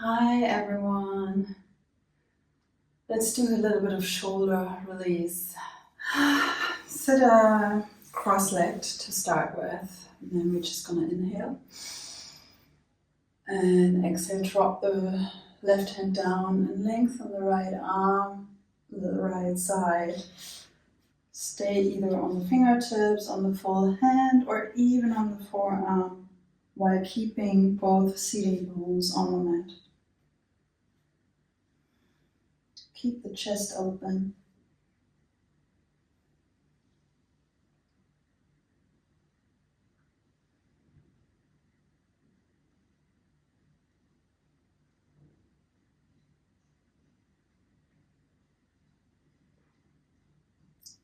Hi everyone. Let's do a little bit of shoulder release. Sit cross-legged to start with, and then we're just gonna inhale and exhale. Drop the left hand down and lengthen the right arm, the right side. Stay either on the fingertips, on the full hand, or even on the forearm, while keeping both seating bones on the mat. Keep the chest open.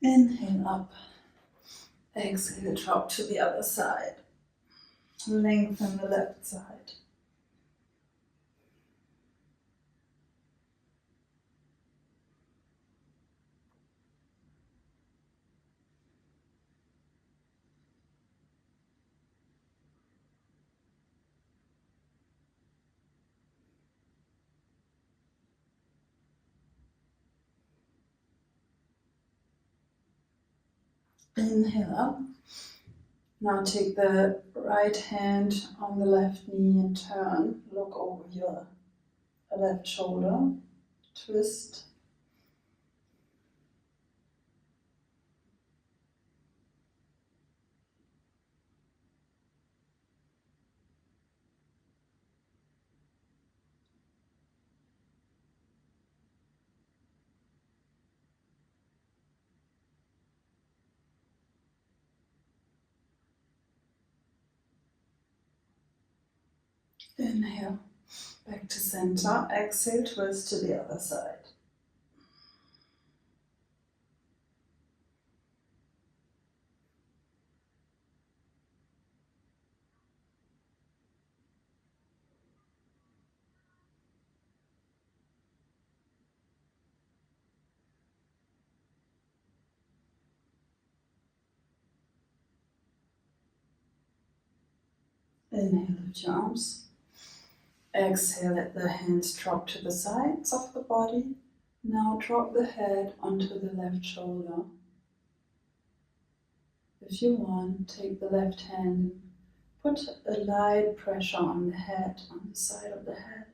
Inhale up. Exhale, drop to the other side. Lengthen the left side. Inhale up. Now take the right hand on the left knee and turn. Look over your left shoulder. Twist. Inhale. Back to center. Exhale, twist to the other side. Inhale, lift your arms. Exhale, let the hands drop to the sides of the body. Now drop the head onto the left shoulder. If you want, take the left hand and put a light pressure on the head, on the side of the head.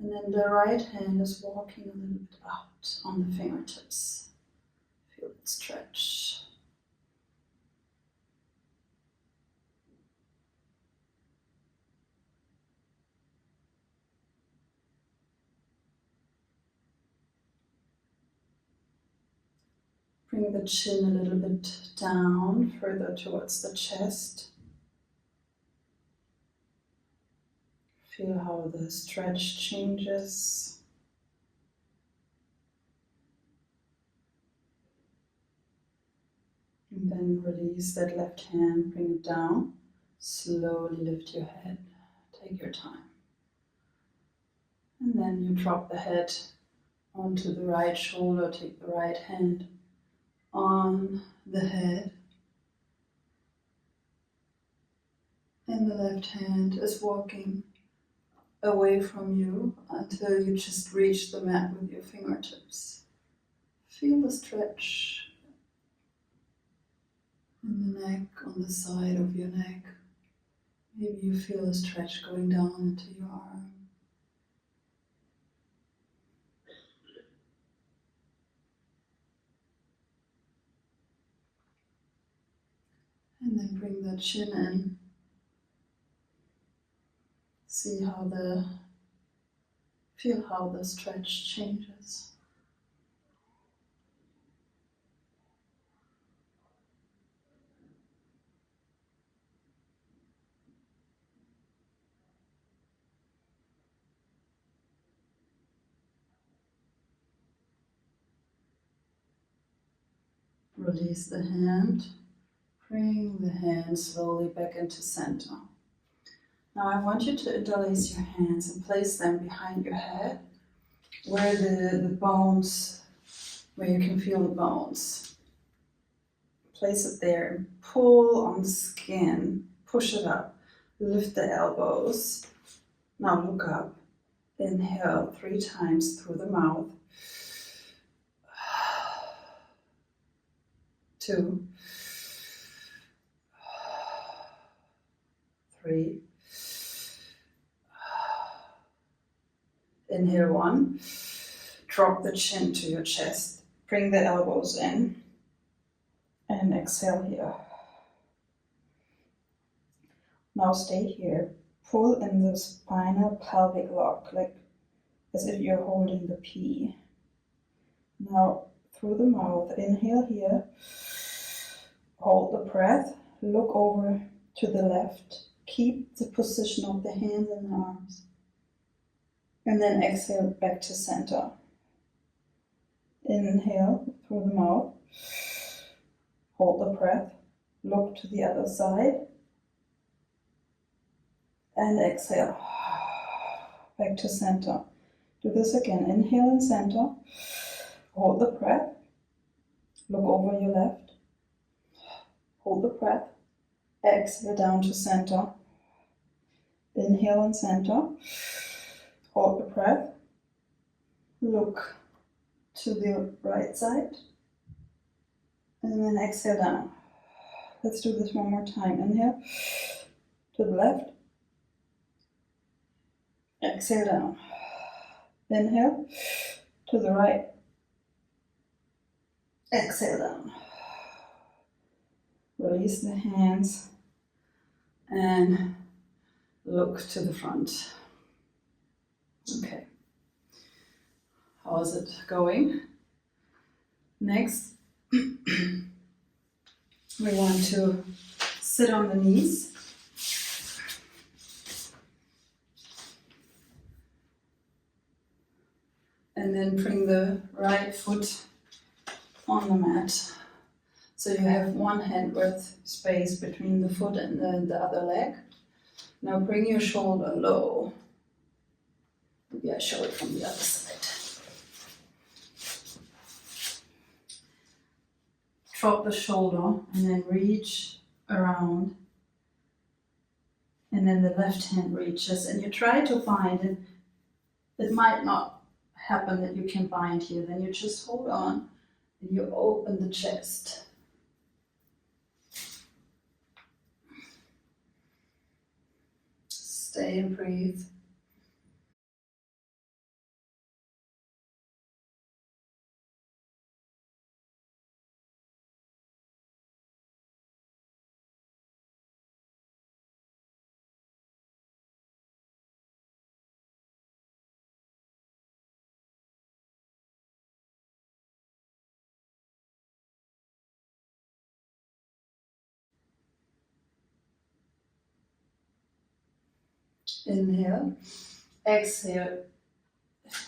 And then the right hand is walking a little bit out on the fingertips. Feel it stretch. Bring the chin a little bit down, further towards the chest. Feel how the stretch changes. And then release that left hand, bring it down. Slowly lift your head. Take your time. And then you drop the head onto the right shoulder. Take the right hand on the head. And the left hand is walking away from you until you just reach the mat with your fingertips. Feel the stretch in the neck, on the side of your neck. Maybe you feel a stretch going down into your arm. And then bring the chin in. Feel how the stretch changes. Release the hand. Bring the hand slowly back into center. Now I want you to interlace your hands and place them behind your head, where the bones, where you can feel the bones. Place it there and pull on the skin, push it up, lift the elbows. Now look up Inhale 3 times through the mouth. 2, 3. Inhale 1. Drop the chin to your chest. Bring the elbows in. And exhale here. Now stay here. Pull in the spinal pelvic lock, like as if you're holding the P. Now through the mouth, inhale here. Hold the breath. Look over to the left. Keep the position of the hands and the arms. And then exhale back to center. Inhale through the mouth. Hold the breath. Look to the other side. And exhale. Back to center. Do this again. Inhale in center. Hold the breath. Look over your left. Hold the breath. Exhale down to center. Inhale in center. Hold the breath. Look to the right side. And then exhale down. Let's do this one more time. Inhale to the left. Exhale down. Inhale to the right. Exhale down. Release the hands and look to the front. Okay. How is it going? Next, we want to sit on the knees. And then bring the right foot on the mat. So you have 1 hand width space between the foot and the other leg. Now bring your shoulder low. Maybe I show it from the other side. Drop the shoulder and then reach around. And then the left hand reaches and you try to bind it. It might not happen that you can bind here. Then you just hold on and you open the chest. Stay and breathe. Inhale, exhale,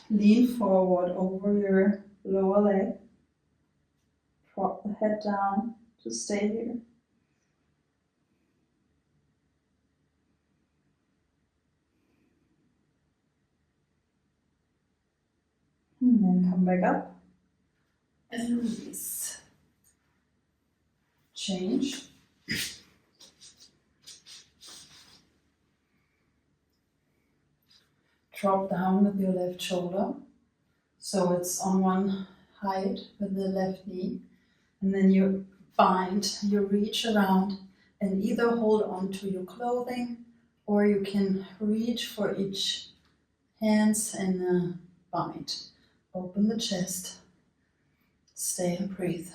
lean forward over your lower leg, drop the head down to stay here. And then come back up and release. Change. Drop down with your left shoulder, so it's on one height with the left knee. And then you bind, you reach around and either hold on to your clothing or you can reach for each hands and bind. Open the chest, stay and breathe.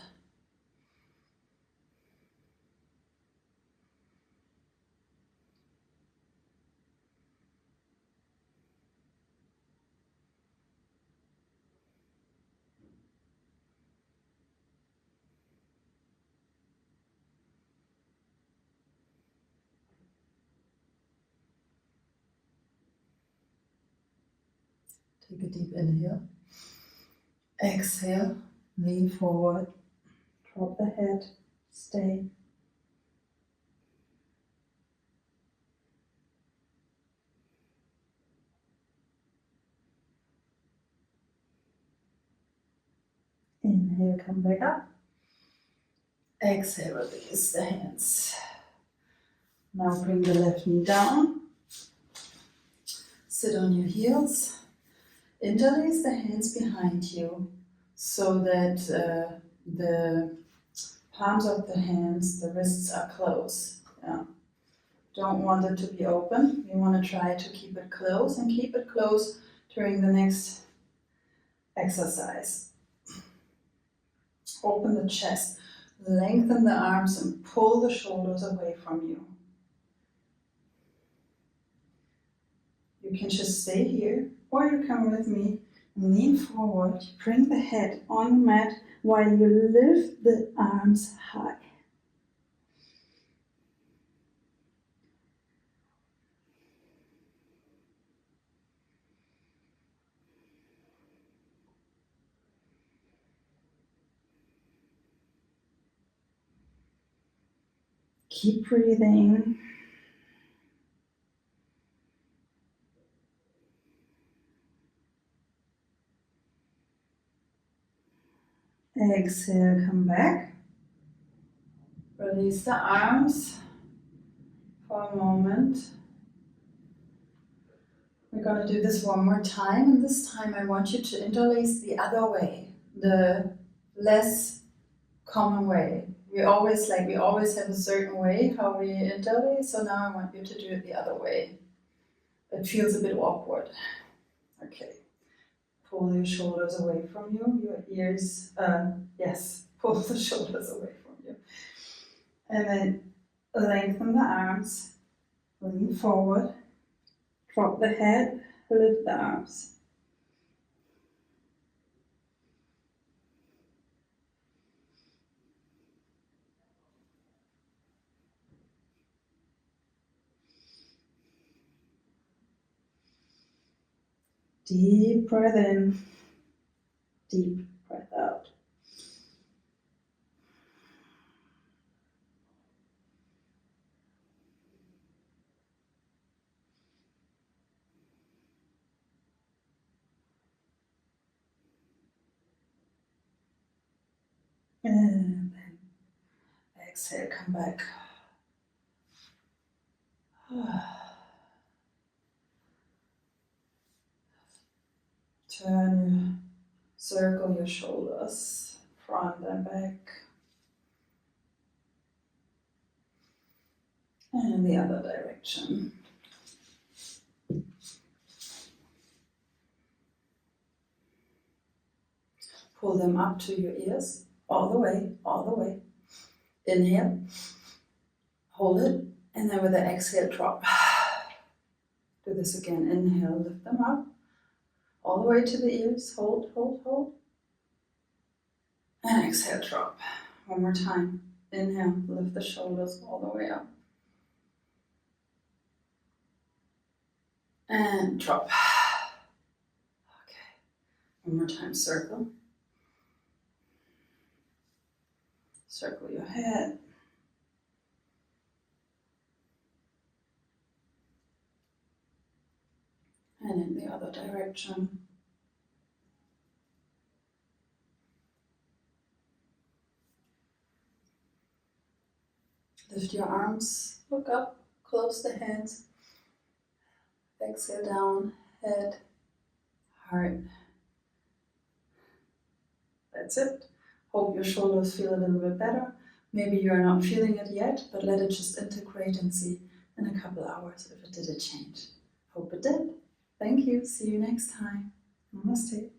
Take a deep inhale. Exhale, lean forward, drop the head, stay. Inhale, come back up. Exhale, release the hands. Now bring the left knee down. Sit on your heels. Interlace the hands behind you so that the palms of the hands, the wrists are close. Yeah. Don't want it to be open. You want to try to keep it close and keep it close during the next exercise. Open the chest, lengthen the arms and pull the shoulders away from you. You can just stay here or you come with me and lean forward. Bring the head on the mat while you lift the arms high. Keep breathing. Exhale, come back. Release the arms for a moment. We're going to do this one more time, and this time I want you to interlace the other way, the less common way. We always have a certain way how we interlace, so now I want you to do it the other way. It feels a bit awkward. Okay. Pull your shoulders away from you, your ears, pull the shoulders away from you. And then lengthen the arms, lean forward, drop the head, lift the arms. Deep breath in, deep breath out. And then exhale, come back. Turn, circle your shoulders, front and back. And the other direction. Pull them up to your ears, all the way, all the way. Inhale, hold it, and then with the exhale, drop. Do this again. Inhale, lift them up, all the way to the ears. Hold, hold, hold. And exhale, drop. One more time. Inhale, lift the shoulders all the way up. And drop. Okay. One more time, circle. Circle your head. And in the other direction. Lift your arms, look up, close the hands. Exhale down, head, heart. That's it. Hope your shoulders feel a little bit better. Maybe you're not feeling it yet, but let it just integrate and see in a couple hours if it did a change. Hope it did. Thank you. See you next time. Namaste.